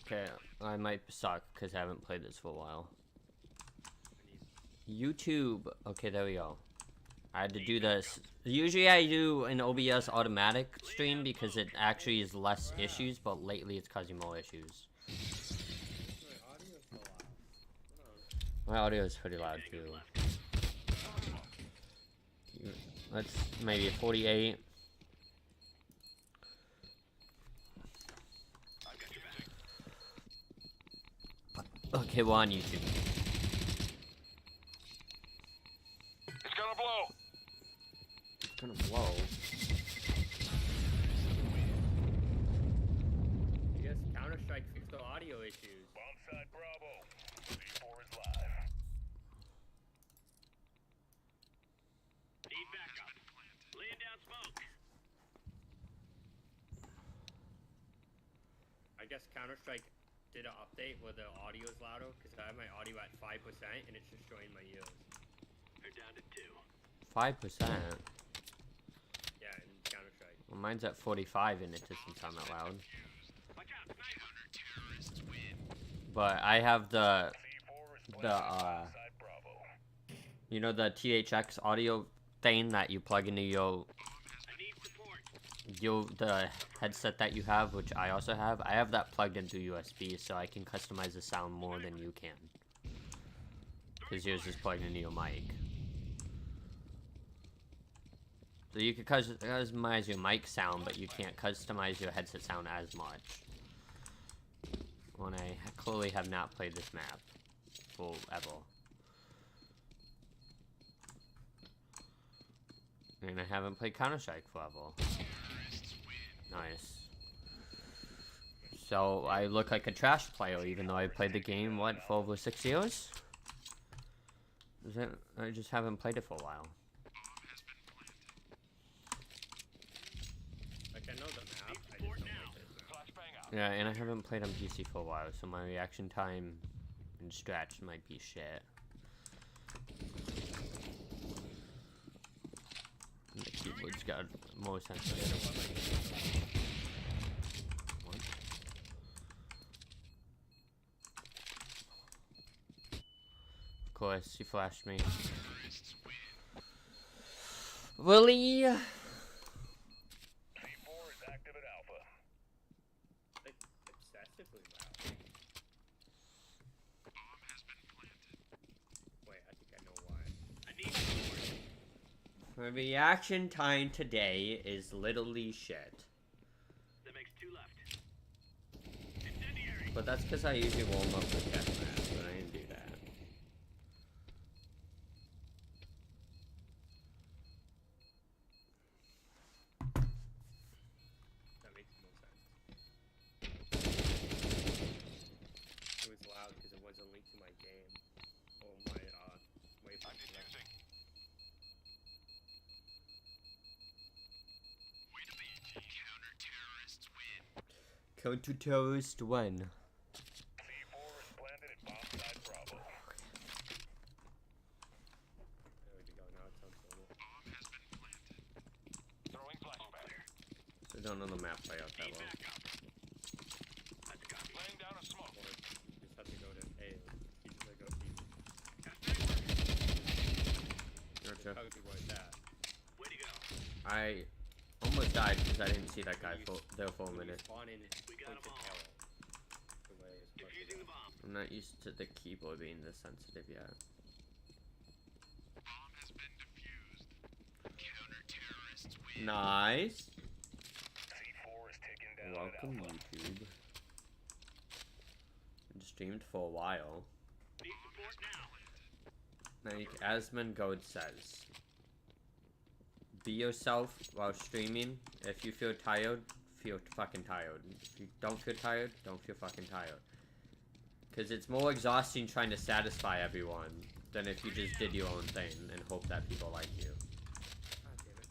Okay, I might suck because I haven't played this for a while. YouTube. Okay, there we go. I had to do this. Usually I do an OBS automatic stream because it actually is less issues, but lately it's causing more issues. My audio is pretty loud too. Let's maybe 48. Okay, we're on YouTube. It's gonna blow. It's gonna blow. Yes, Counter-Strike fixed the audio issues. Bombside Bravo. C4 is live. Need backup. Laying down smoke. I guess Counter-Strike did an update where the audio is louder because I have my audio at 5% and it's just showing my ears. They're down to 2. 5%. Yeah, in Counter-Strike. Well, mine's at 45 and it doesn't sound that loud. Watch out, sniper. But I have the C4 is planted at Bombside Bravo. you know the THX audio thing that you plug into your I need support. the headset that you have, which I also have. I have that plugged into USB, so I can customize the sound more than you can. Because yours is plugged into your mic. So you can customize your mic sound, but you can't customize your headset sound as much. When I clearly have not played this map forever. And I haven't played Counter-Strike forever. Nice. So I look like a trash player, even though I played the game, what, for over 6 years? Is it? I just haven't played it for a while. Like, I know the map, I just don't like it. Flashbang out. Yeah, and I haven't played on PC for a while, so my reaction time and stretch might be shit. And the keyboard's got more sensitive. What? Of course, you flashed me. Really? C4 is active at Alpha. Like, excessively loud. Wait, I think I know why. I need support. My reaction time today is literally shit. That makes 2 left. Incendiary. But that's because I usually warm up with deathmatch, but I didn't do that. That makes no sense. It was loud because it wasn't linked to my game. Or my, waypoint. I'm defusing. Counter-terrorist win. C4 is planted at Bombside Bravo. There we go, now it sounds normal. Throwing flashbang. So don't know the map layout that Need well. backup. That's a copy. Laying down a smoke. Or you just have to go to A. You just gotta go B. Got sniper. Gotcha. How good was that? Way to go. I almost died because I didn't see that guy for there for a When you minute. spawn in, it's We got like 'em an all. arrow. The way it's supposed to Defusing the go. bomb. I'm not used to the keyboard being this sensitive yet. Nice. C4 is taken down Welcome, at Alpha. YouTube. Been streamed for a while. Need support now. Like Asmongold says, be yourself while streaming. If you feel tired, feel fucking tired. If you don't feel tired, don't feel fucking tired. Because it's more exhausting trying to satisfy everyone than if you just did your own thing and hope that people like you. God damn it.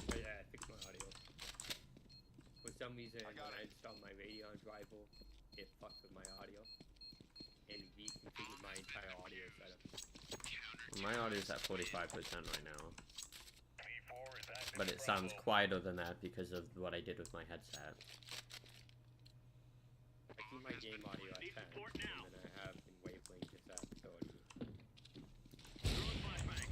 But yeah, I fixed my audio. For some reason, I got when I it. installed my Radeon's rival, it fucked with my audio. And deconfigured my entire audio setup. My audio's at 45% right now. C4 is active But at it sounds Bravo. quieter than that because of what I did with my headset. I can keep my game audio at 10, Need support and now. then I have in Wavelength just at 30. Throwing flashbang.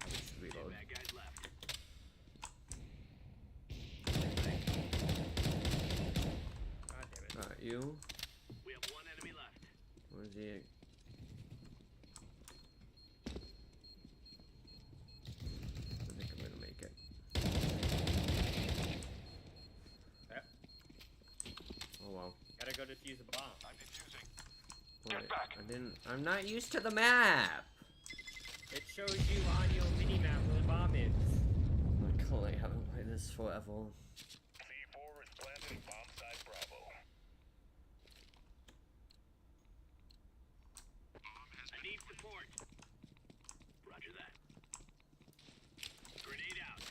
Just reload. Bad guys left. God damn it. Alright, you. We have one enemy left. Where's he? I think I'm gonna make it. Yep. Oh well. Gotta go defuse a bomb. I'm defusing. Wait, I didn't. I'm not used to the map. It shows you on your mini-map where the bomb is. I clearly haven't played this forever. C4 is planted at bomb site Bravo. I need support. Roger that. Grenade out.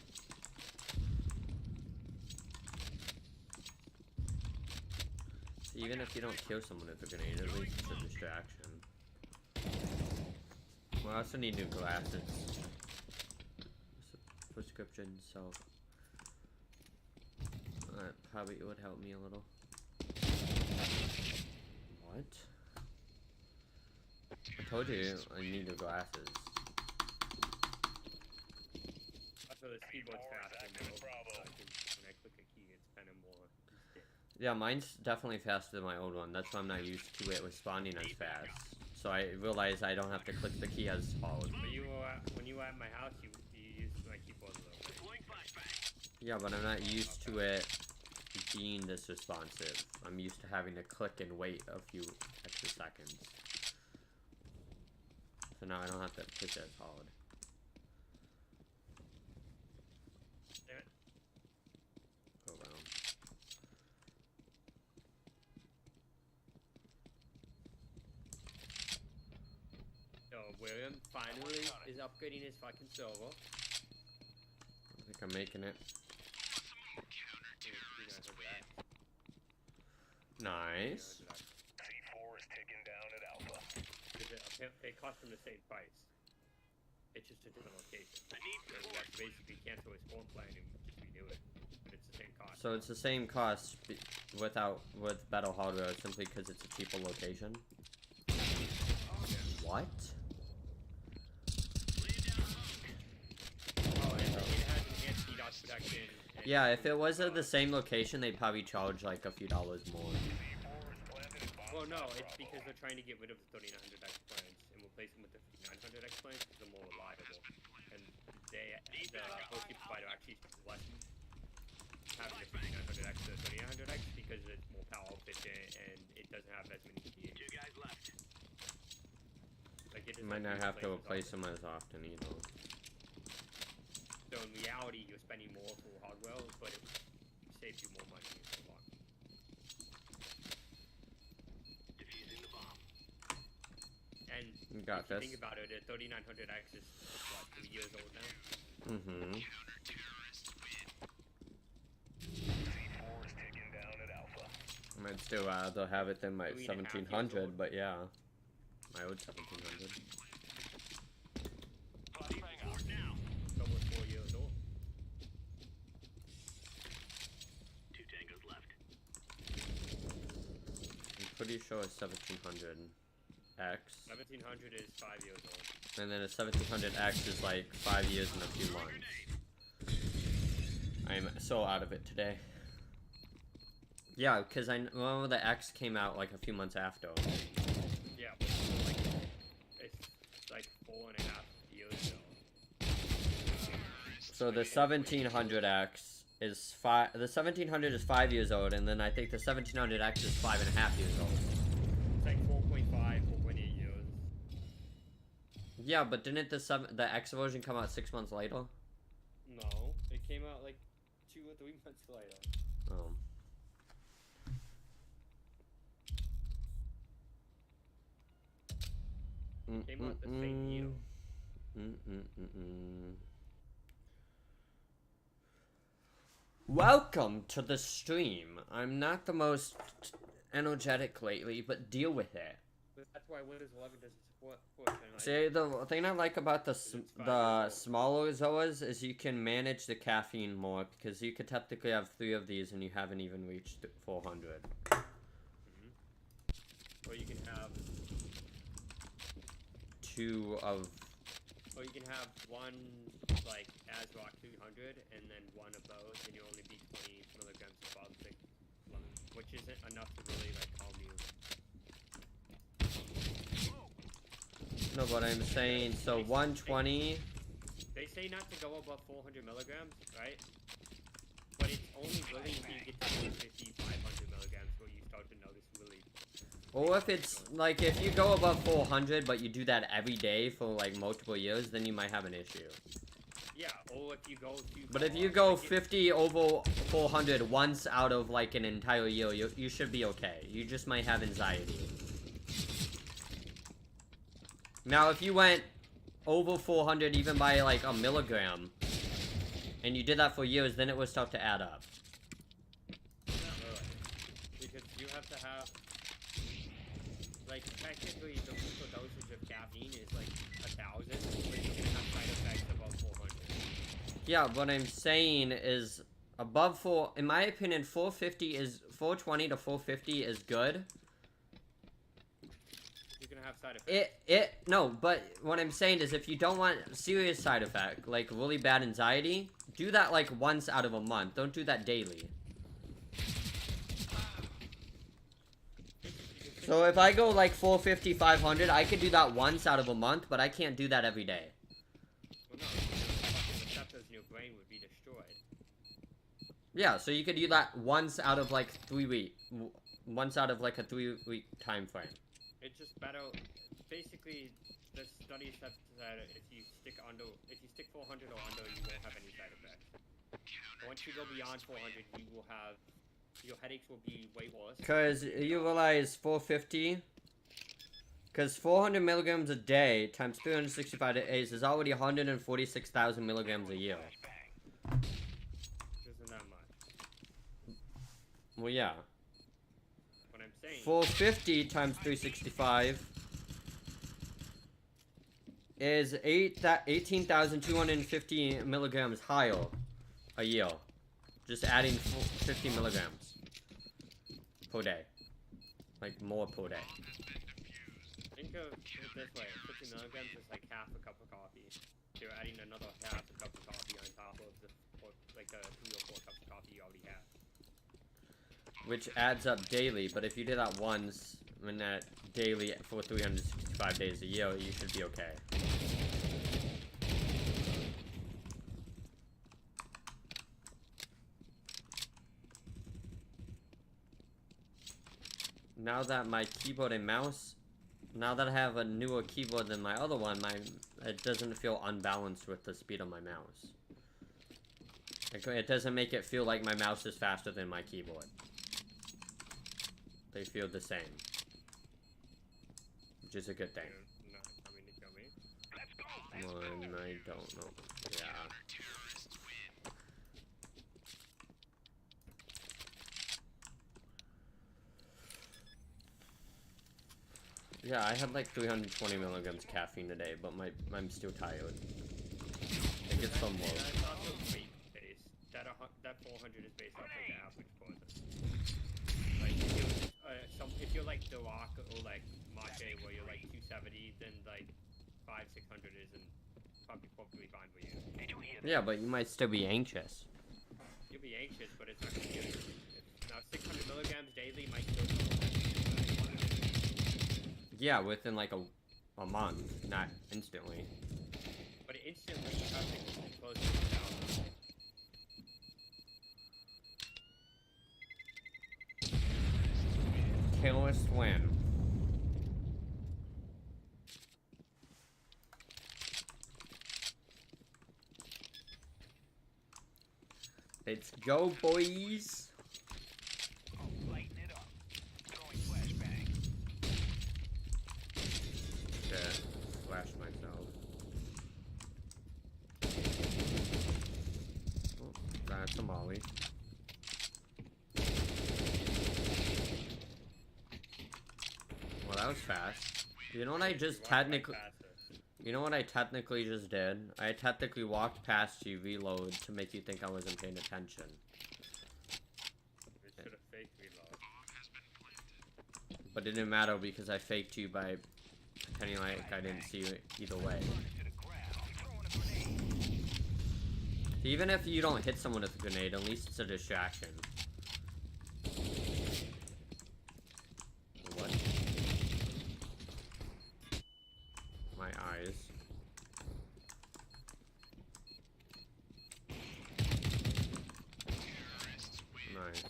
Even if you don't kill someone with a grenade, at least it's a distraction. Well, I also need new glasses. Prescription, so that probably would help me a little. What? I told you I need new glasses. Also, the keyboard's faster active than at Bravo. when I click a key, it's kind of more instant. Yeah, mine's definitely faster than my old one. That's why I'm not used to it responding as fast. So I realized I don't have to click the key as hard. But you were when you were at my house, you used my keyboard a little bit. Deploying flashbang. Yeah, but I'm not used to it being this responsive. I'm used to having to click and wait a few extra seconds. So now I don't have to push it as hard. Damn it. Go around. So William finally is upgrading his fucking server. I think I'm making it. Nice. C4 is ticking down at Alpha. It costs them the same price. It's just a different location. I need So you support. have to basically cancel his spawn plan and just redo it. But it's the same cost. So it's the same cost with better hardware simply because it's a cheaper location. What? Laying down smoke. Oh, and it has enhanced DDoS protection. And Yeah, if it was at the same location, they'd probably charge like a few dollars more. C4 is planted at bomb Well, no, site it's Bravo. because they're trying to get rid of the 3900X plans and replace them with the 5900X plans because they're more reliable. And the hosting provider actually lessens having the 5900X to the 3900X because it's more power efficient and it doesn't have as many speeds. Two guys left. Like it You doesn't might not have to replace them. them as often either. So in reality, you're spending more for hardware, but it saves you more money in the long run. Defusing the bomb. And You got if you this. think about it, a 3900X is what, 2 years old now? Mm-hmm. C4 is ticking down at Alpha. I'd still rather have it than my 3.5 years 1700, old. but yeah. My old 1700. Flashbang out. Support now. It's almost 4 years old. Two tangos left. I'm pretty sure it's 1700X. 1700 is 5 years old. And then a 1700X is like 5 years and a few months. I'm so out of it today. Yeah, because I remember the X came out like a few months after. Yeah, but it's like 4.5 years ago. So the 1700X is the 1700 is 5 years old, and then I think the 1700X is 5.5 years old. It's like 4.5, 4.8 years. Yeah, but didn't the X version come out 6 months later? No, it came out like 2 or 3 months later. Oh. Came out the same year. Welcome to the stream. I'm not the most energetic lately, but deal with it. But that's why Windows 11 doesn't What? Like, See, the thing I like about the it's 5 years the old. smaller Zoas is you can manage the caffeine more because you could technically have 3 of these and you haven't even reached 400. Or you can have, 2 of or you can have one like ASRock 200 and then one of those, and you only be 20 milligrams above the lemon, which isn't enough to really like calm you. no, but I'm saying so 120. They say not to go above 400 milligrams, right? But it's only really if you get to 450, 500 milligrams where you start to notice really. Or if it's like if you go above 400 but you do that every day for like multiple years, then you might have an issue. Yeah, or if you go too But if far, you go like, 50 over 400 once out of like an entire year, you should be okay. You just might have anxiety. Now, if you went over 400 even by like a milligram, and you did that for years, then it would start to add up. Not really. Because you have to have, like, technically the lethal dosage of caffeine is like 1,000, but you're gonna have side effects above 400. Yeah, what I'm saying is above 4, in my opinion, 450 is 420 to 450 is good. You're gonna have side effects. No, but what I'm saying is if you don't want serious side effect, like really bad anxiety, do that like once out of a month. Don't do that daily. So if I go like 450, 500, I could do that once out of a month, but I can't do that every day. Well, no, the receptors in your brain would be destroyed. Yeah, so you could do that once out of like 3 weeks. Once out of like a 3-week time frame. It's just better. Basically, the studies have said if you stick 400 or under, you won't have any side effects. But once you go beyond 400, you will have, your headaches will be way worse. Because you realize 450, because 400 milligrams a day times 365 days is already 146,000 milligrams a year. Isn't that much? Well, yeah. What I'm saying. 450 times 365 is 18,250 milligrams higher a year. Just adding 50 milligrams per day. Like more per day. Think of it this way: 50 milligrams is like half a cup of coffee. So you're adding another half a cup of coffee on top of the 3 or 4 cups of coffee you already have. Which adds up daily, but if you do that once, and that daily for 365 days a year, you should be okay. Now that my keyboard and mouse, now that I have a newer keyboard than my other one, it doesn't feel unbalanced with the speed of my mouse. It doesn't make it feel like my mouse is faster than my keyboard. They feel the same. Which is a good thing. You're not coming to kill me. One, I don't know. Yeah. Yeah, I had like 320 milligrams caffeine today, but I'm still tired. I think it's from work. That's also weight based. That 400 is based off like the average person. Like if you're like The Rock or like Mache, where you're like 270, then like 500-600 isn't probably perfectly fine for you. Yeah, but you might still be anxious. You'll be anxious, but it's not gonna kill you. Now 600 milligrams daily might kill you. Yeah, within like a month, not instantly. But instantly you have to get close to 1,000. Killer swim. Let's go, boys. Lighten it up. Throwing flashbang. Okay, flash myself. Oh, that's a molly. Well, that was fast. You know what I just Walked right technically... past us. You know what I technically just did? I technically walked past you, reload, to make you think I wasn't paying attention. We should have faked reload. But it didn't matter because I faked you by pretending like I didn't see you either way. Even if you don't hit someone with a grenade, at least it's a distraction. What? My eyes. Nice.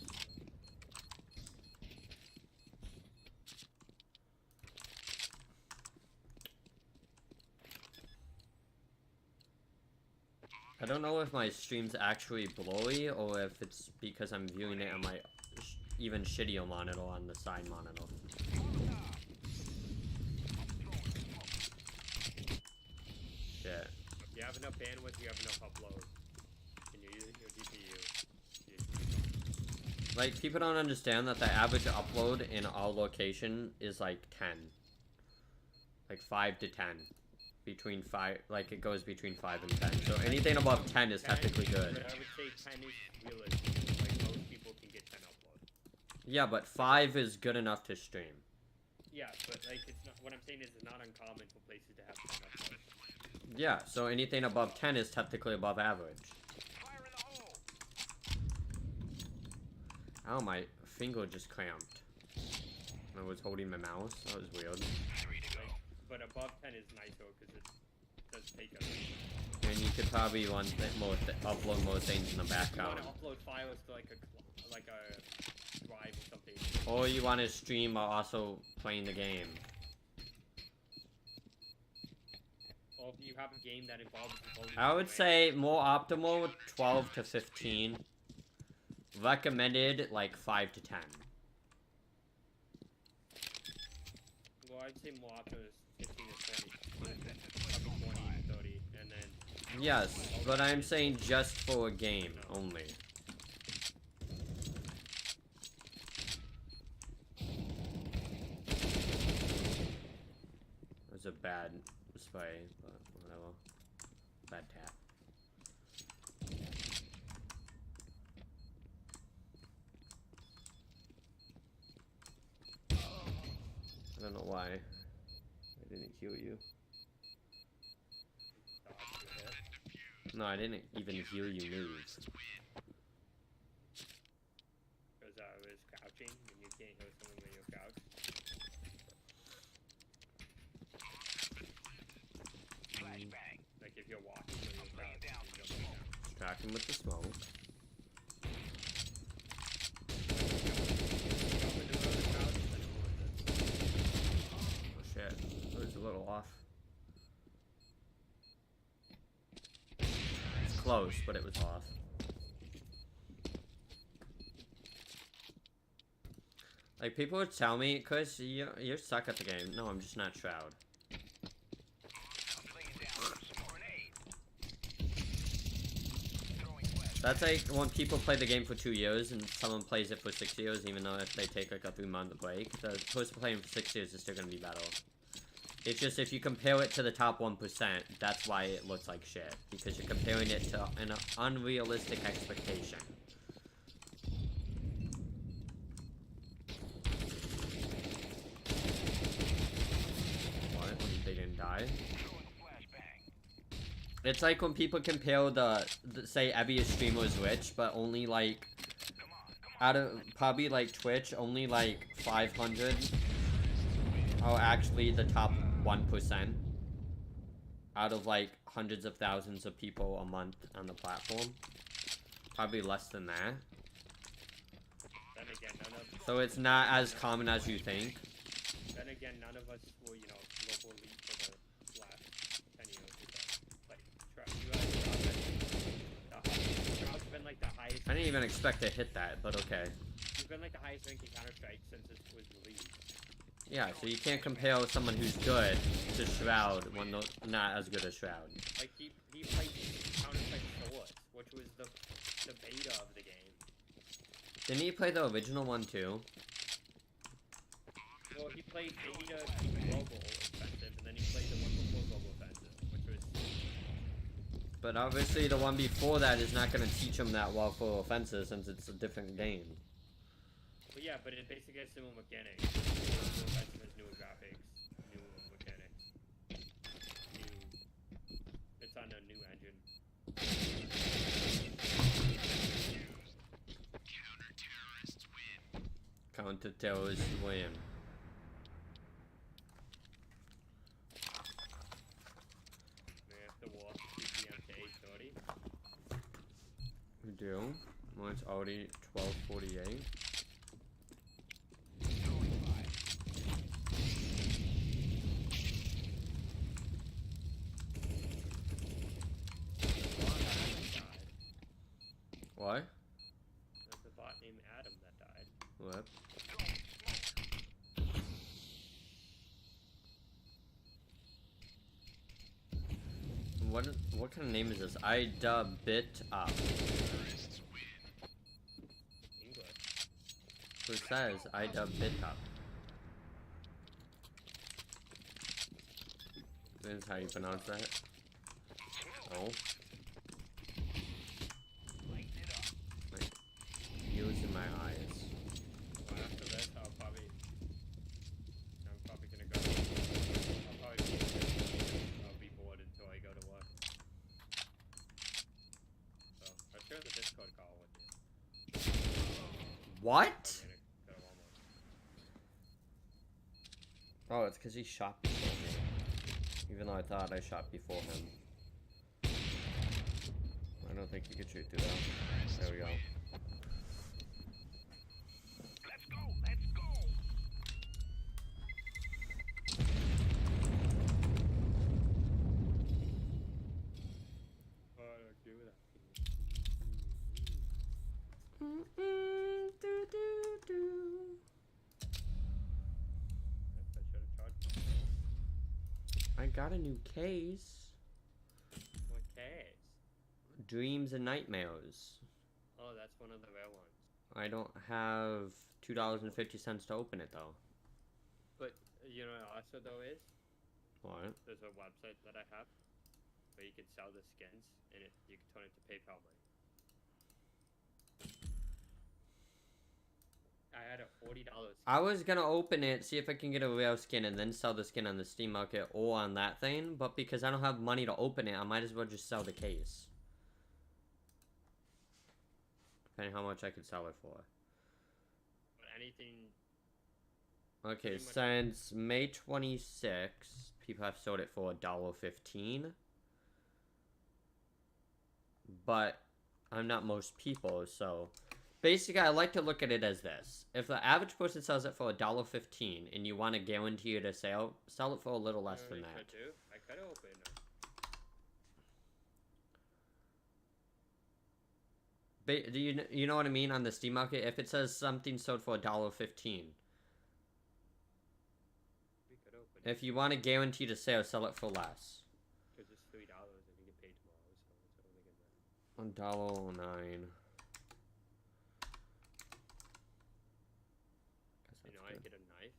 I don't know if my stream's actually blurry or if it's because I'm viewing it on my even shittier monitor on the side monitor. Shit. If you have enough bandwidth, you have enough upload. And you're using your GPU. Like, people don't understand that the average upload in our location is like 10. Like 5 to 10. Between 5, like it goes between 5 and 10. So anything above 10 is technically good. But I would say 10 is realistic. Like most people can get 10 upload. Yeah, but 5 is good enough to stream. Yeah, but like it's not. What I'm saying is it's not uncommon for places to have 10 uploads. Yeah, so anything above 10 is technically above average. Oh, my finger just cramped. I was holding my mouse. That was weird. Like, but above 10 is nicer because it does take us. And you could probably upload more things in the You background. want to upload files to like a drive or something. Or you want to stream while also playing the game. Or if you have a game that involves. I would say more optimal 12 to 15. Recommended like 5 to 10. Well, I'd say more often is 15 to 20. Probably 20 to 30, and then. Yes, but I'm saying just for a game only. It was a bad spray, but whatever. Bad tap. I don't know why I didn't heal you. No, I didn't even hear you move. Because I was crouching, and you can't hear someone when you're crouched. Like if you're walking when you're crouched, you don't go down. Distract him with the smoke. Oh shit, it was a little off. It's close, but it was off. Like, people would tell me, Chris, you're stuck at the game. No, I'm just not Shroud. That's like when people play the game for 2 years and someone plays it for 6 years, even though if they take like a 3-month break, the person playing for 6 years is still gonna be better. It's just if you compare it to the top 1%, that's why it looks like shit. Because you're comparing it to an unrealistic expectation. What? They didn't die? It's like when people compare the say every streamer is rich, but only like out of probably like Twitch, only like 500 are actually the top 1% out of like hundreds of thousands of people a month on the platform. Probably less than that. Then again, none of. So it's not as common as you think. Then again, none of us were, you know, local elite for the last 10 years or so. Like, you guys have been like the highest. I didn't even expect to hit that, but okay. You've been like the highest ranking Counter-Strike since it was released. Yeah, so you can't compare someone who's good to Shroud when they're not as good as Shroud. Like, he played Counter-Strike Source, which was the beta of the game. Didn't he play the original one too? Well, he played Beta Global Offensive, and then he played the one before Global Offensive, which was... But obviously the one before that is not going to teach him that well for offenses since it's a different game. Well, yeah, but it basically has similar mechanics. Global Offensive has newer graphics, new mechanics, It's on a new engine. Counter-terrorists win. After war, 2 p.m. to 8:30. We do. Mine's already 12:48. What? There's a bot named Adam that died. What? What kind of name is this? I dub bit up. English. Who says I dub bit up? This is how you pronounce that? Oh. Like, using my eyes. Well, after this, I'm probably gonna go. I'll be bored until I go to work. So, I'll share the Discord call with you. What? I'm gonna go to Walmart. Oh, it's because he shot before me. Even though I thought I shot before him. I don't think you could shoot through that. There we go. Let's go! Let's go! Oh, I don't do that. I should have charged. I got a new case. What case? Dreams and Nightmares. Oh, that's one of the rare ones. I don't have $2.50 to open it though. But you know what also though is What? there's a website that I have where you can sell the skins and you can turn it to PayPal money. I had a $40 I was gonna open it, see if I can get a real skin, and then sell the skin on the Steam Market or on that thing, but because I don't have money to open it, I might as well just sell the case. Depending how much I could sell it for. but anything. Okay, Pretty much- since May 26th, people have sold it for $1.15. But I'm not most people, so basically I like to look at it as this. If the average person sells it for $1.15 and you want to guarantee it a sale, sell it for a little less than that. I could open it. Do you know what I mean on the Steam Market? If it says something sold for $1.15, We could open it. if you want to guarantee the sale, sell it for less. Because it's $3 and you get paid tomorrow, so it's only gonna. $1.09. You know, I get a knife.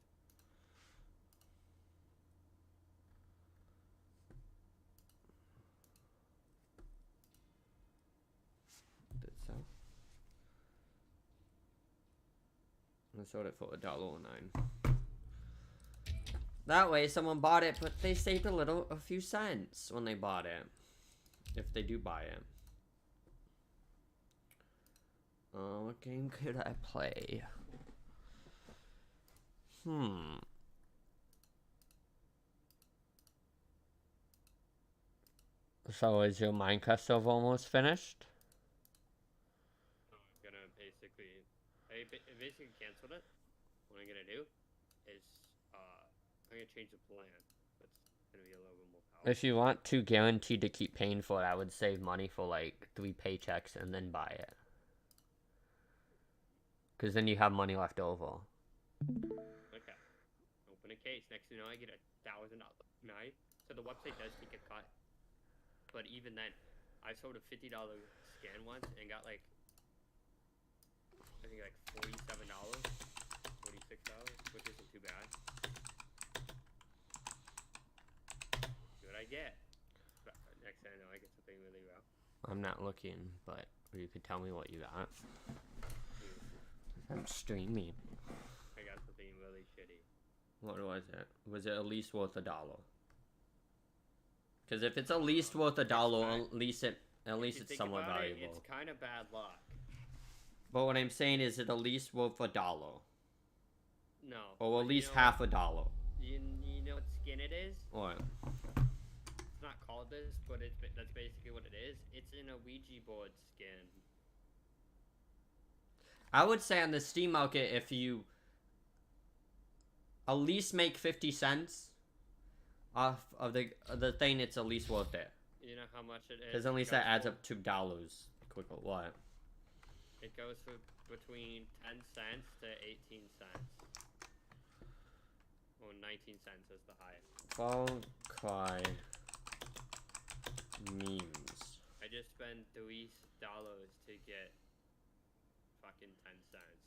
Did it sell? I sold it for $1.09. That way, someone bought it, but they saved a few cents when they bought it, if they do buy it. What game could I play? So is your Minecraft server almost finished? I'm gonna basically. I basically canceled it. What I'm gonna do is. I'm gonna change the plan. That's gonna be a little bit more powerful. If you want to guarantee to keep paying for it, I would save money for like 3 paychecks and then buy it. Because then you have money left over. Okay. Open a case. Next thing you know, I get a $1,000 knife. So the website does take a cut. But even then, I sold a $50 scan once and got like, I think like $47. $47 $26, which isn't too bad. See what I get. But next thing I know, I get something really well. I'm not looking, but you could tell me what you got. I'm streaming. I got something really shitty. What was it? Was it at least worth $1? Because if it's at least worth $1, at least If you it's think somewhat about it, valuable. it's kind of bad luck. But what I'm saying is it at least worth $1, No. or at but least you know half what- $1. You know what skin it is? What? It's not called this, but that's basically what it is. It's in a Ouija board skin. I would say on the Steam market, if you at least make 50 cents off of the thing, it's at least worth it. You know how much it is? Because at It least that goes adds for- up to $2 quicker. What? It goes for between 10 cents to 18 cents. Or 19 cents is the highest. Far Cry memes. I just spent $3 to get fucking 10 cents.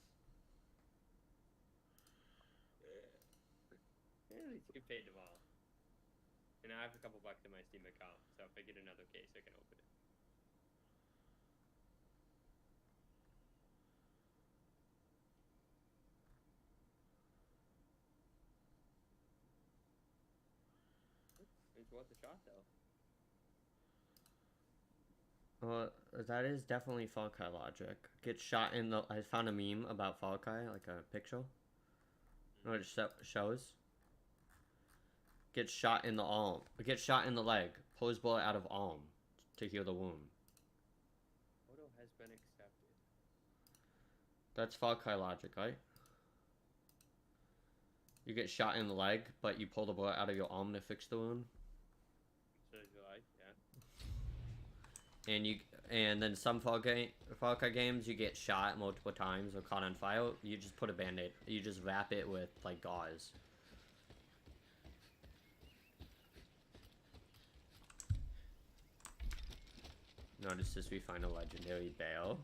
Yeah, at least you paid them all. And I have a couple bucks in my Steam account, so if I get another case, I can open it. It's worth a shot, though. Well, that is definitely Far Cry logic. Get shot in the. I found a meme about Far Cry, like a picture. You know what it shows? Get shot in the arm. Get shot in the leg. Pull his bullet out of arm to heal the wound. Photo has been accepted. That's Far Cry logic, right? You get shot in the leg, but you pull the bullet out of your arm to fix the wound. So you like, yeah. And then some Far Cry games, you get shot multiple times or caught on fire. You just put a band-aid. You just wrap it with like gauze. Notice this, we find a legendary bale.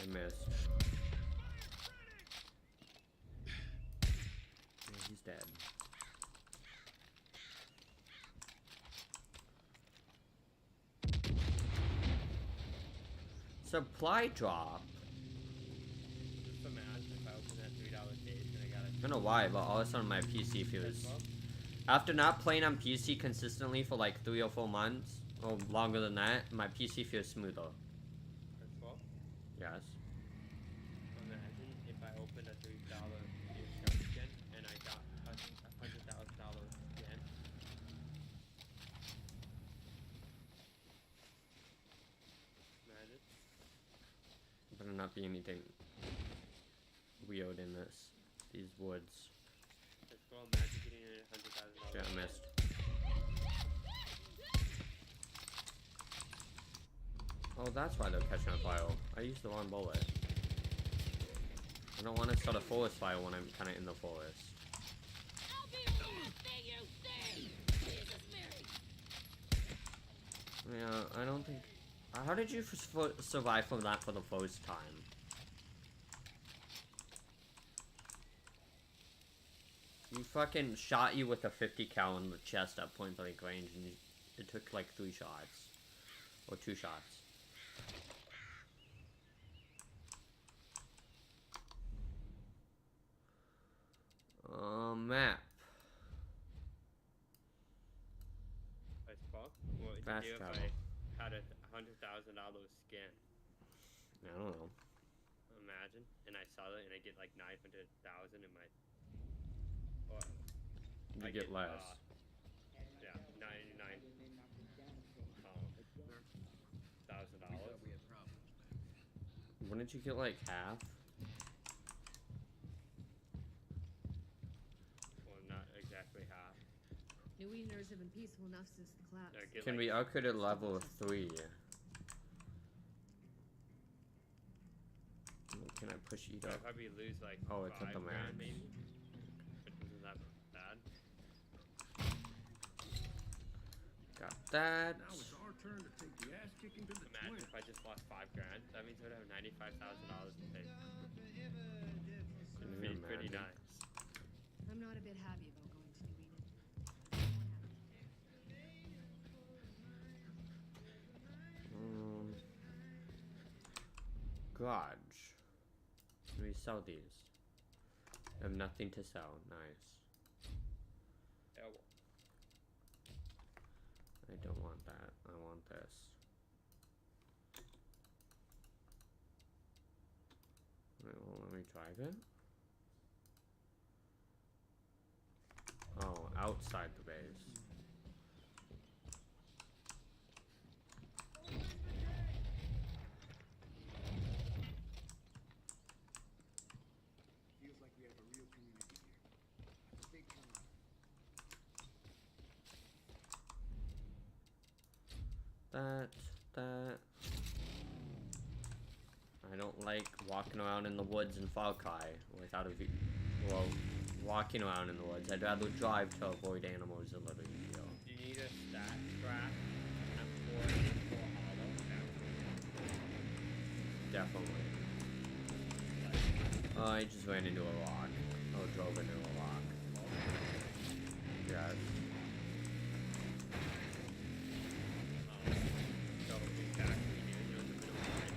I missed. Yeah, he's dead. Supply drop. Just imagine if I opened that $3 case and I got I don't know why, but all of a sudden my PC feels... After not playing on PC consistently for like 3 or 4 months, or longer than that, my PC feels smoother. Well, Yes. imagine if I opened a $3 gift skin and I got $100,000 skin. Imagine. Better not be anything weird in these woods. Let's go imagine getting a $100,000. Yeah, I missed. Oh, that's why they're catching on fire. I used the wrong bullet. I don't want to start a forest fire when I'm kind of in the forest. I'll be everything you say! Jesus Mary! Yeah, I don't think... How did you survive from that for the first time? You fucking shot you with a 50 cal in the chest at point blank range, and it took like 3 shots. Or 2 shots. Map. I spoke. What would you Fast do if travel. I had a $100,000 skin? I don't know. Imagine, and I sell it, and I get like 900,000 in my. Or You I get less. Yeah, $99,000. Wouldn't you get like half? Well, not exactly half. New Wieners have been peaceful enough since the collapse. I get Can like, we upgrade at level 3? Can I push it I'd up? probably lose like Oh, it's at the 5 grand max. maybe. Which isn't that bad. Got that. Now it's our turn to take the ass kicking to the Imagine twin. if I just lost $5,000. That means I would have $95,000 to pay. It'd be pretty Imagine. nice. I'm not a bit happy about going to New Eden. Garage. Can we sell these? I have nothing to sell. Nice. Yeah, well, I don't want that. I want this. Wait, well, let me drive it. Oh, outside the base. Feels like we have a real community here. That's a big camaraderie. That. I don't like walking around in the woods in Far Cry without a view. Well, walking around in the woods. I'd rather drive to avoid animals a little easier. do you need a stat scrap? M4 hollow? Definitely. Oh, I just ran into a rock. Oh, drove into a rock. Yes. So exactly here, you know, the minimum price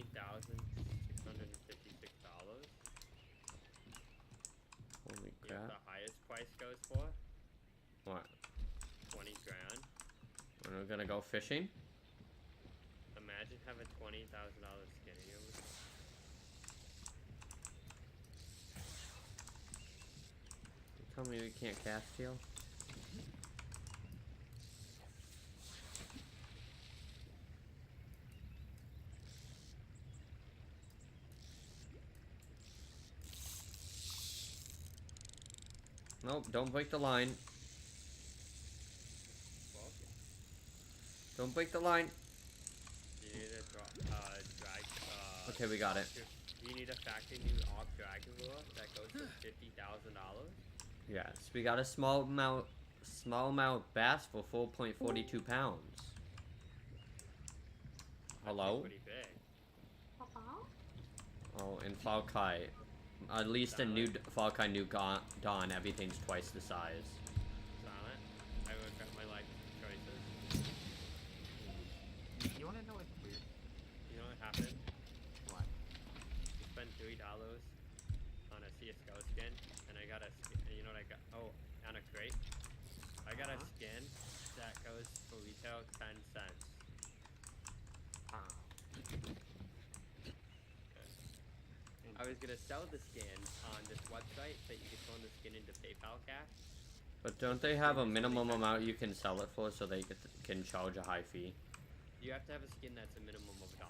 $14,656. Holy You know crap. what the highest price goes for? What? 20 grand. We're gonna go fishing? Imagine having $20,000 skinny. You tell me we can't cast steel? Nope, don't break the line. Well, Don't break the line. you need a drag. Okay, we got it. You need a factory new Arc Dragon lure that goes for $50,000. Yes, we got a small amount bass for 4.42 pounds. Hello? Pretty big. Oh, in Far Cry, at least in new Far Cry New Dawn, everything's twice the size. Silent. I regret my life choices. You wanna know what's weird? You know what happened? What? You spent $3 on a CSGO skin, and I got a skin. You know what I got? Oh, on a crate. I got a skin that goes for retail 10 cents. I was gonna sell the skin on this website that you can turn the skin into PayPal cash. But don't they have a minimum amount you can sell it for so they can charge a high fee? You have to have a skin that's a minimum of $1.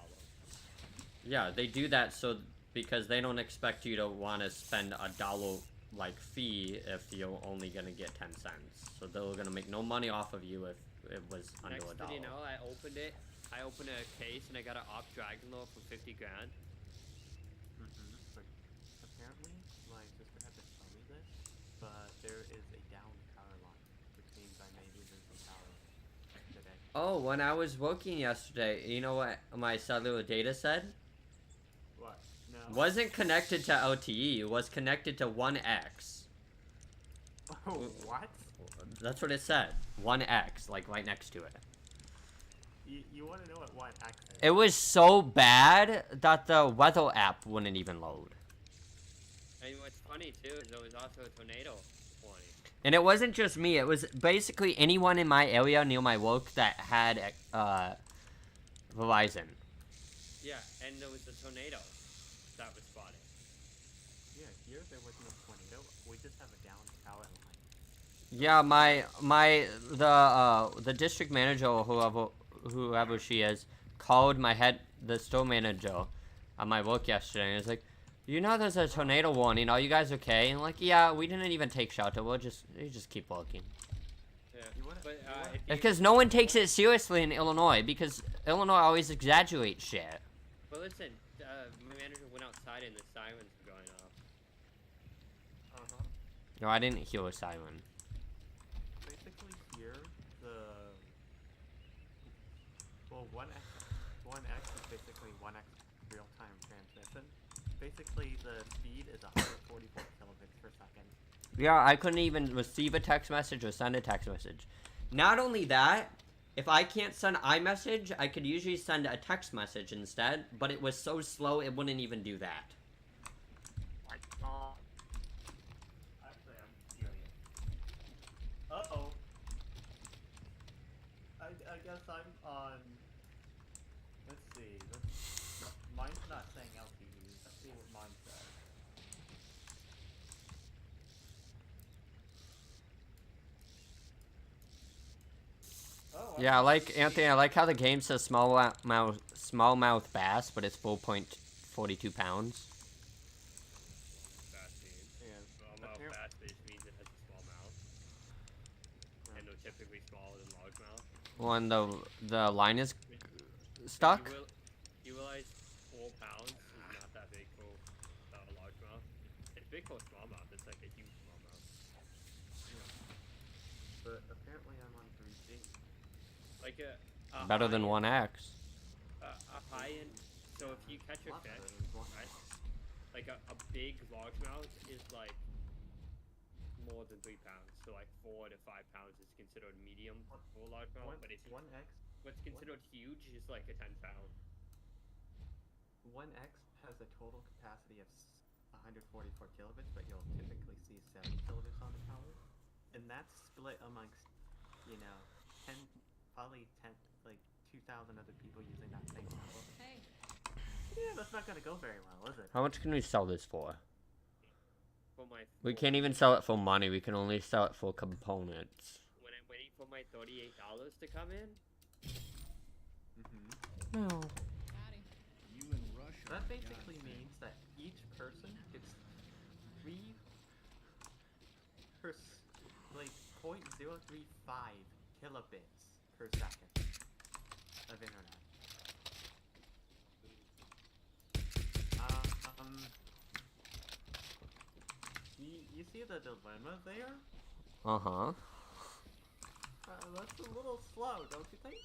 Yeah, they do that so because they don't expect you to want to spend $1 like fee if you're only gonna get 10 cents. So they're gonna make no money off of you if it was under Next $1. thing you know, I opened it. I opened a case and I got an Op Dragon lure for 50 grand. But apparently, my sister had to tell me this, but there is a down power line, which means I may be losing power today. Oh, when I was working yesterday, you know what my cellular data said? What? No. Wasn't connected to LTE, it was connected to 1X. Oh, what? That's what it said. 1X, like right next to it. You want to know what 1X is? It was so bad that the weather app wouldn't even load. And what's funny too is there was also a tornado warning. And it wasn't just me, it was basically anyone in my area near my work that had Verizon. Yeah, and there was a tornado that was spotted. Yeah, here there was no tornado. We just have a down power line. Yeah, the district manager or whoever she is called the store manager at my work yesterday and was like, you know there's a tornado warning, are you guys okay? And like, yeah, we didn't even take shelter, you just keep working. Yeah, You wanna- but you wanna- if you, Because no one takes it seriously in Illinois, because Illinois always exaggerates shit. but listen, my manager went outside and the sirens were going off. Uh-huh. No, I didn't hear a siren. Well, 1x is basically 1x real-time transmission. Basically, the speed is 144 kilobits per second. Yeah, I couldn't even receive a text message or send a text message. Not only that, if I can't send iMessage, I could usually send a text message instead, but it was so slow it wouldn't even do that. Actually, I'm serious. Uh-oh. I guess I'm on... Let's see. Mine's not saying LTE. Let's see what mine says. Oh, Yeah, I like, Anthony, I like how the game says smallmouth bass, but it's 4.42 pounds. Bass means. Yeah, Smallmouth apparent- bass fish means it has a small mouth. And they're typically smaller than largemouth. When the line is stuck? You realize 4 pounds is not that big for a largemouth. It's big for a smallmouth. It's like a huge smallmouth. But apparently I'm on 3G. Like a Better than high-end- 1x. A high end. So if you catch a Lot better fish, than 1x. right? Like a big largemouth is like more than 3 pounds. So like 4 to 5 pounds is considered medium for a largemouth. But if 1x what's considered huge is like a 10 pound. 1x has a total capacity of 144 kilobits, but you'll typically see 70 kilobits on the tower. And that's split amongst, probably 2,000 other people using that same tower. Hey, Yeah, that's not gonna go very well, is it? How much can we sell this for? For my We can't even sell it for money, we can only sell it for components. when I'm waiting for my $38 to come in. Mm-hmm. No. howdy. You and Rush are That the basically gods. means that each person gets 3 like 0.035 kilobits per second of internet. You see the dilemma there? Uh-huh. That's a little slow, don't you think?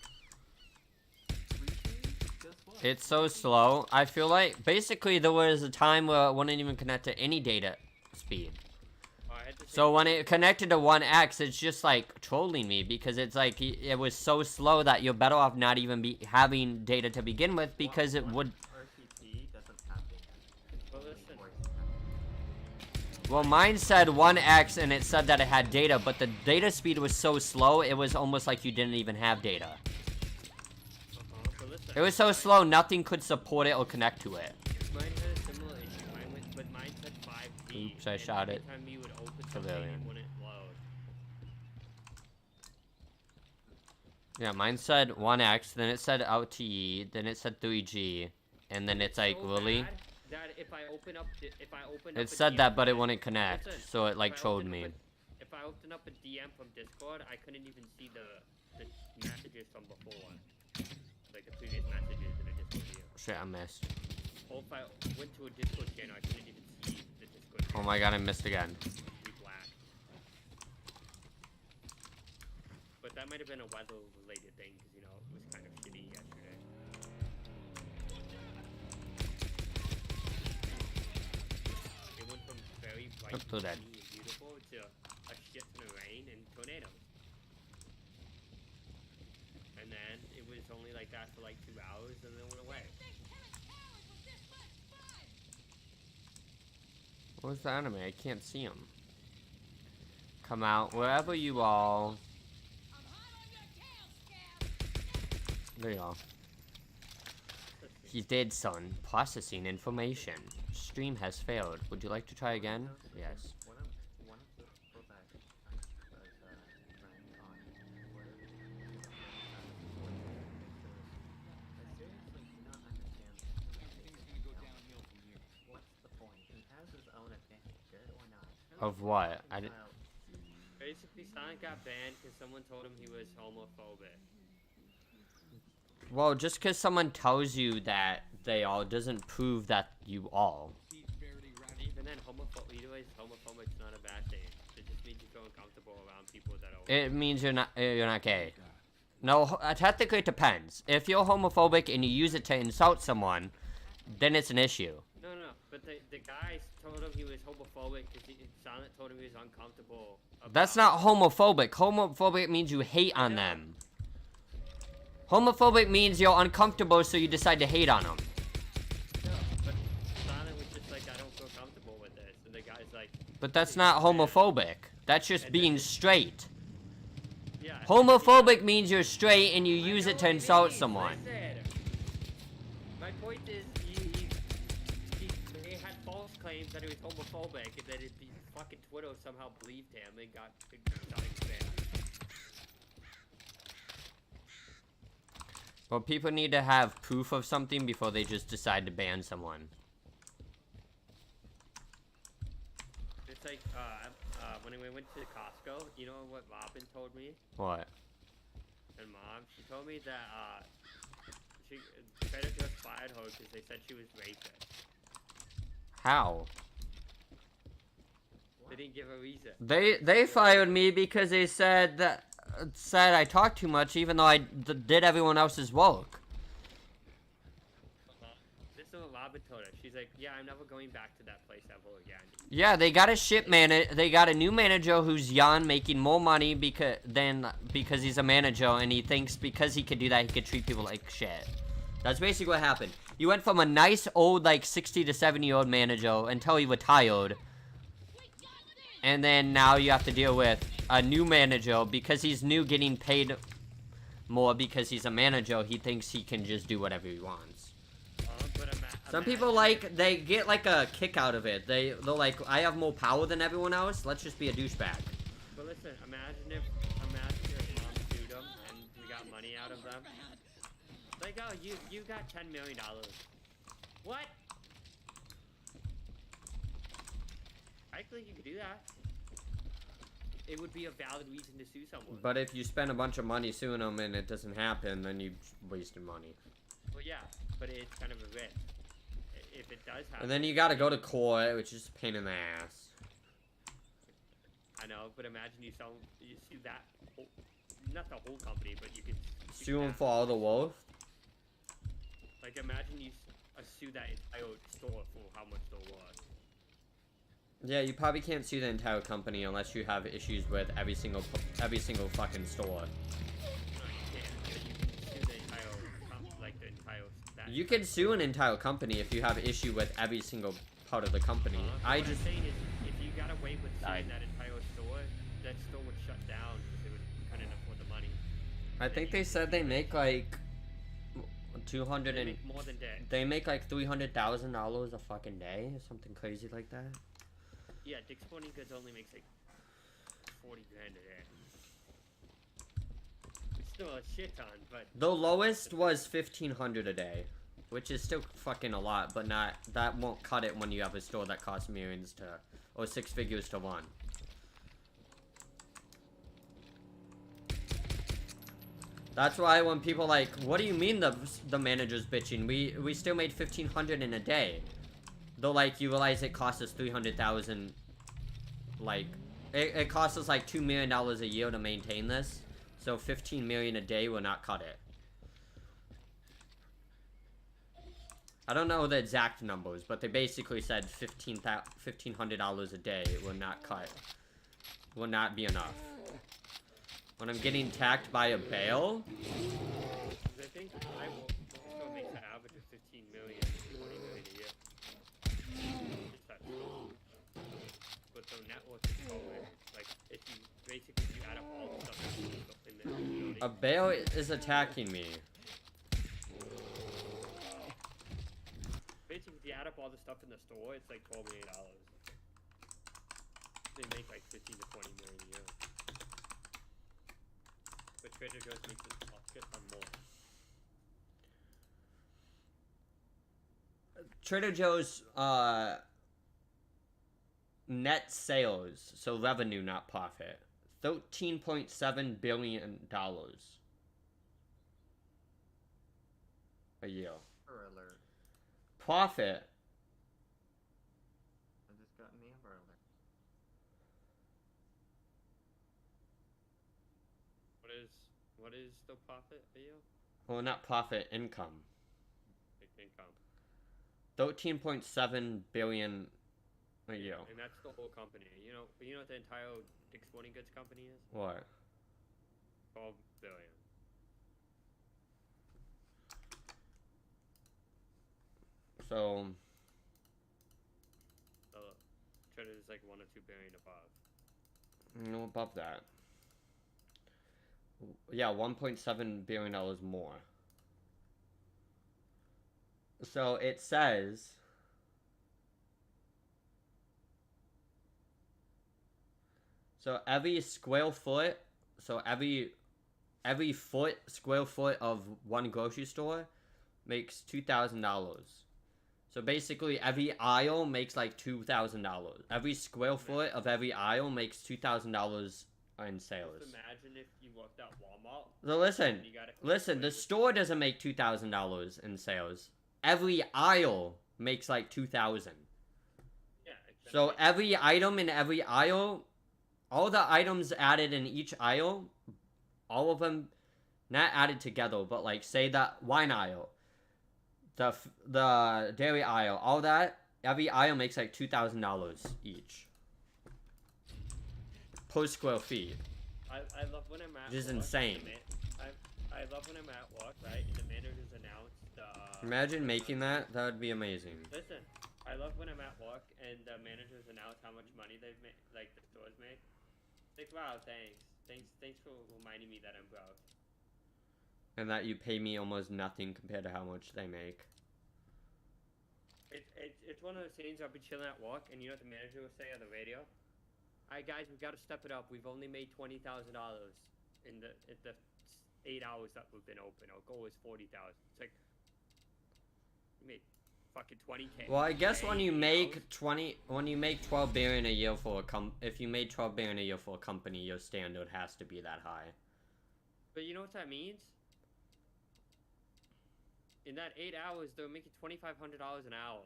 3G? Guess what? It's so slow. I feel like, basically, there was a time where it wouldn't even connect to any data speed. I had to So say- when it connected to 1x, it's just like trolling me because it's like it was so slow that you're better off not even having data to begin with because it would. RTT doesn't have data. Well, Only listen. voice. Well, mine said 1x and it said that it had data, but the data speed was so slow it was almost like you didn't even have data. But listen, It was so slow nothing could support it or connect to it. Mine had a similar issue. Mine said 5G. Oops, I and shot every it. time you would open something, Pavilion. it wouldn't load. Yeah, mine said 1x, then it said LTE, then it said 3G, and then it's like, So really? bad that if I open up, It said that, but it DM wouldn't connect, Listen, so it like if I trolled open me. up if I open up a DM from Discord, I couldn't even see the messages from before, like the previous messages in a Discord DM. Shit, I missed. Or if I went to a Discord channel, I couldn't even see the Discord Oh channel. my god, I missed again. It'd be black. But that might have been a weather-related thing, because it was kind of shitty yesterday. It went from very bright, Up to that. sunny, and beautiful to a shit ton of rain and tornadoes. And then it was only like that for like 2 hours, and then it went away. Where's the anime? I can't see him. Come out, wherever you all. There you are. He's dead, son. Processing information. Stream has failed. Would you like to try again? Yes. One of the Quebec was running on Twitter. I seriously do not understand. Everything's gonna go downhill from here. What's the point? He has his own opinion, good or not. Of what? I didn't. Well, Basically, Sonic got banned because someone told him he was homophobic. Well, just because someone tells you that they all doesn't prove that you all. He's barely ratty. Even then, homophobic's not a bad thing. It just means you feel uncomfortable around people that are. It means you're not gay. No, technically it depends. If you're homophobic and you use it to insult someone, then it's an issue. No, but the guy told him he was homophobic because Silent told him he was uncomfortable. That's not homophobic. Homophobic means you hate on them. Homophobic means you're uncomfortable, so you decide to hate on them. No, but Silent was just like, I don't feel comfortable with this. And the guy's like... But that's not homophobic. That's just being straight. Yeah. Homophobic means you're straight and you use I it know to what it insult means, someone. listen. My point is, he had false claims that he was homophobic, and then fucking Twitter somehow believed him and got banned. Well, people need to have proof of something before they just decide to ban someone. It's like, when we went to Costco, you know what Robin told me? What? And Mom, she told me that, Trader Joe's fired her because they said she was racist. How? They didn't give a reason. They fired me because they said I talked too much, even though I did everyone else's work. This is what Robin told her. She's like, yeah, I'm never going back to that place ever again. Yeah, they got a they got a new manager who's young, making more money because he's a manager, and he thinks because he could do that, he could treat people like shit. That's basically what happened. You went from a nice old, like 60 to 70-year-old manager until he retired, and then now you have to deal with a new manager because he's new, getting paid more because he's a manager. He thinks he can just do whatever he wants. Some people they get like a kick out of it. They're like, I have more power than everyone else. Let's just be a douchebag. But listen, imagine if mom sued them and we got money out of them. Like, oh, you got $10 million. What? I think you could do that. It would be a valid reason to sue someone. But if you spend a bunch of money suing them and it doesn't happen, then you wasted money. Well, yeah, but it's kind of a risk. If it does happen. And then you gotta go to court, which is a pain in the ass. I know, but imagine you sue that whole, not the whole company, but you could Sue them for all the wealth? Like, imagine you sue that entire store for how much they're worth. Yeah, you probably can't sue the entire company unless you have issues with every single fucking store. No, you can't. But you can sue the entire, the entire. You can sue an entire company if you have issue with every single part of the company. What I'm saying is, if you got away with suing that entire store, that store would shut down because they couldn't afford the money. I think they said they make like 200 They and make more than that. they make like $300,000 a fucking day or something crazy like that. Yeah, Dick's Sporting Goods only makes like 40 grand a day. It's still a shit ton, but The lowest was $1,500 a day, which is still fucking a lot, but that won't cut it when you have a store that costs millions or six figures to run. That's why when people like, what do you mean the manager's bitching? We still made $1,500 in a day. Though, like, you realize it costs us $300,000. Like, it costs us like $2 million a year to maintain this. So $15 million a day will not cut it. I don't know the exact numbers, but they basically said $1,500 a day will not cut. Will not be enough. When I'm getting attacked by a bale. I think still makes an average of 15 million, 20 million a year. It's that small. But the network is growing. Like, if you add up all the stuff in the building. A bale is attacking me. Basically, if you add up all the stuff in the store, it's like $12 million. They make like 15 to 20 million a year. But Trader Joe's makes a shit ton more. Trader Joe's net sales, so revenue, not profit, $13.7 billion a year. Alert. Profit, I just got an Amber Alert. What is the profit a year? Well, not profit, income. Like income. 13.7 billion a year. And that's the whole company. You know what the entire Dick's Sporting Goods company is? What? 12 billion. So, So Treasure is like 1 or 2 billion above. no, above that. Yeah, $1.7 billion more. So it says so every square foot, so every square foot of one grocery store makes $2,000. So basically every aisle makes like $2,000. Every square foot of every aisle makes $2,000 in sales. Just imagine if you worked at Walmart. So listen, and you gotta listen, the store doesn't make $2,000 in sales. Every aisle makes like 2,000. Yeah. So every item in every aisle, all the items added in each aisle, all of them, not added together, but like say that wine aisle, the dairy aisle, all that, every aisle makes like $2,000 each per square feet. I love when I'm at Which is work, insane. I love when I'm at work, right? And the managers announce Imagine making that. That would be amazing. Listen, I love when I'm at work and the managers announce how much money they've made, like the stores made. Like, wow, thanks for reminding me that I'm broke. And that you pay me almost nothing compared to how much they make. It's one of those things. I'll be chilling at work, and you know what the manager will say on the radio? All right, guys, we've got to step it up. We've only made $20,000 in the 8 hours that we've been open. Our goal is 40,000. It's like you made fucking 20K. Well, I guess when you in 8 make hours. when you make 12 billion a year for if you made 12 billion a year for a company, your standard has to be that high. But you know what that means? In that 8 hours, they're making $2,500 an hour.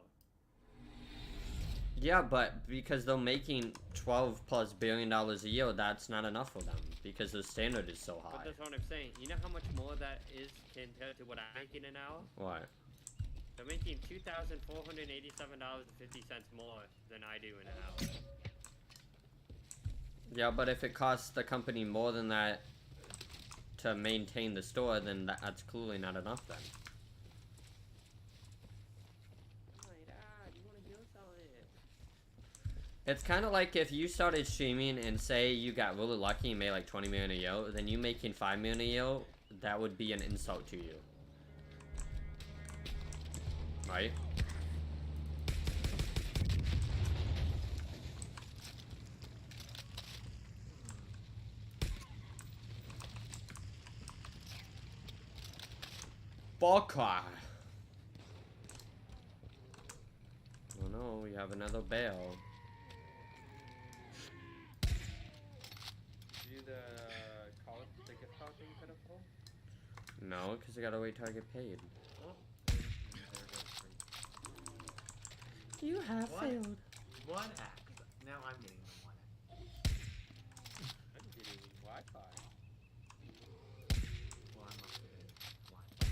Yeah, but because they're making 12 plus billion dollars a year, that's not enough for them because the standard is so But high. that's what I'm saying. You know how much more that is compared to what I'm making an hour? What? They're making $2,487.50 more than I do in an hour. Yeah, but if it costs the company more than that to maintain the store, then that's clearly not enough then. Oh my god, you wanna hear something? It's kind of like if you started streaming and say you got really lucky and made like 20 million a year, then you making 5 million a year, that would be an insult to you. Right? Ballcry. Oh no, we have another bell. Do the the gift card thing put up for? No, because I gotta wait till I get paid. Oh, and there goes three. You have What? failed. One axe. Now I'm getting the one axe. I'm getting Wi-Fi. Well, I'm not good at Wi-Fi,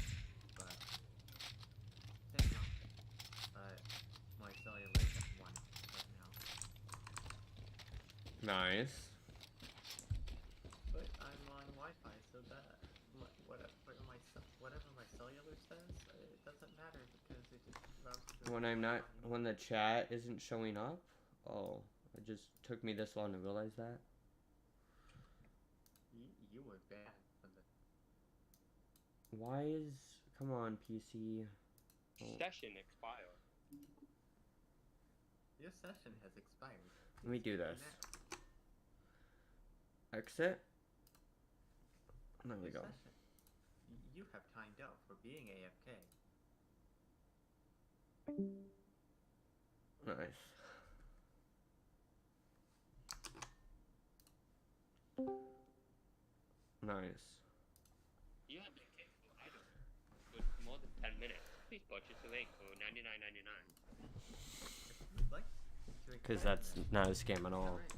but same concept. But my cellular is at one right now. Nice. But I'm on Wi-Fi, so that whatever my cellular says, it doesn't matter because it just routes to When I'm not, when the chat isn't showing up? Oh, it just took me this long to realize that. You were bad for the. Why is, come on, PC. Oh. Session expired. Your session has expired. Let me do this. Now, Exit. There we your go. session. You have timed out for being AFK. Nice. Nice. You have been capable. I don't. For more than 10 minutes. Please purchase the link for $99.99. You'd like to Because expand that's that. not a scam at all. Alright.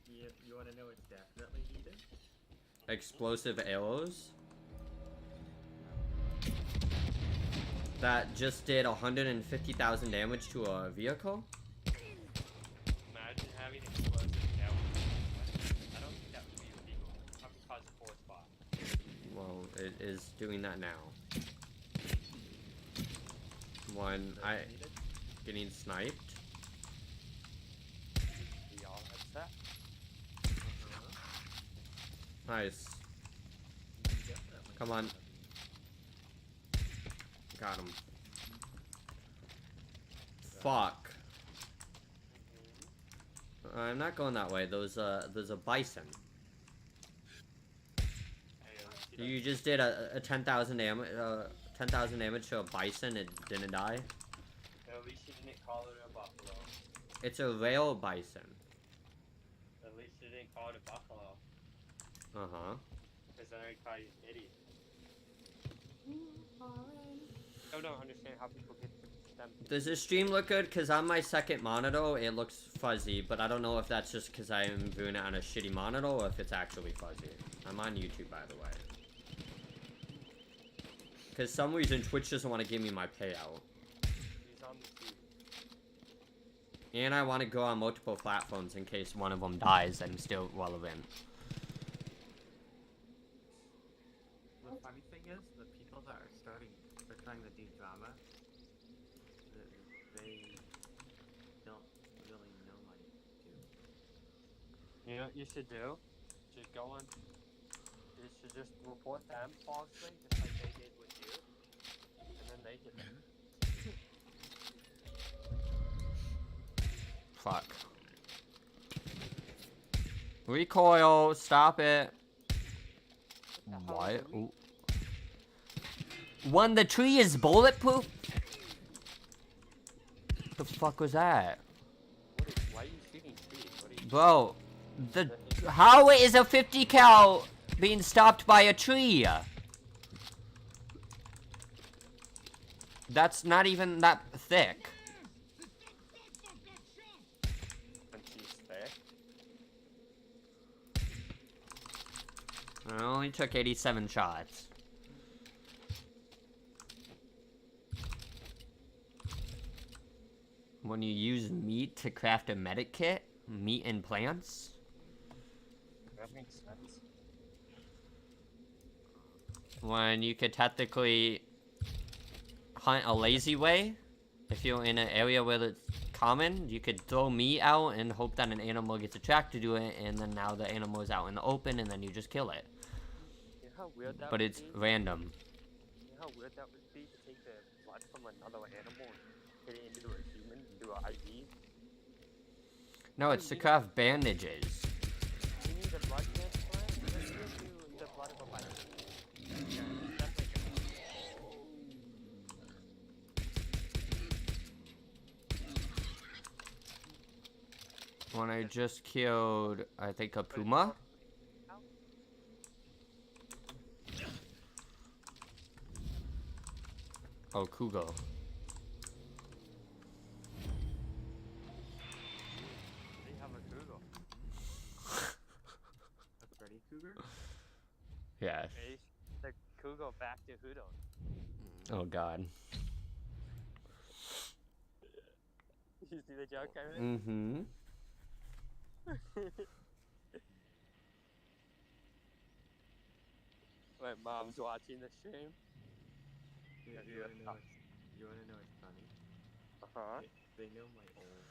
You You want to know what's definitely needed? Explosive arrows. That just did 150,000 damage to a vehicle? Imagine having explosive damage. I don't think that would be illegal. Probably cause a forest fire. Well, it is doing that now. One, I Needed? getting sniped. We all had that. Nice. Come on. Got him. Fuck. I'm not going that way. There's a bison. You just did a 10,000 damage. 10,000 damage to a bison. It didn't die. At least you didn't call it a buffalo. It's a rail bison. At least you didn't call it a buffalo. Uh huh. Because then I'd call you an idiot. I don't understand how people get them. Does this stream look good? Because on my second monitor, it looks fuzzy, but I don't know if that's just because I am doing it on a shitty monitor or if it's actually fuzzy. I'm on YouTube, by the way. Because some reason Twitch doesn't want to give me my payout. He's on the TV. And I want to go on multiple platforms in case one of them dies. I'm still relevant. The funny thing is, the people that are trying to do drama, they don't really know what to do. You know what you should do? Just go on. You should just report them falsely, just like they did with you. And then they did it. Fuck. Recoil, stop it. What? Ooh. When the tree is bulletproof? The fuck was that? Why are you shooting trees? What are you Bro, how is a 50 cal being stopped by a tree? That's not even that thick. when she's thick? I only took 87 shots. When you use meat to craft a medic kit, meat and plants. That makes sense. When you could technically hunt a lazy way, if you're in an area where it's common, you could throw meat out and hope that an animal gets attracted to it, and then now the animal is out in the open, and then you just kill it. You know how weird that But would it's be? random. You know how weird that would be to take the blood from another animal and put it into a human and do an IV? No, it's to craft bandages. You need a blood transplant? Let's give you the blood of a bison. That's like When I just killed, I think, a puma. Oh, cougar. they have a cougar. A Freddy Cougar? Yeah. Hey, the cougar back to Hudon. Oh, God. You see the joke I made? Mm-hmm. My mom's watching the stream. You Yeah, wanna know what's funny? Uh-huh. They know my old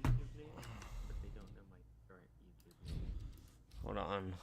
YouTube name, but they don't know my current YouTube name. Hold on.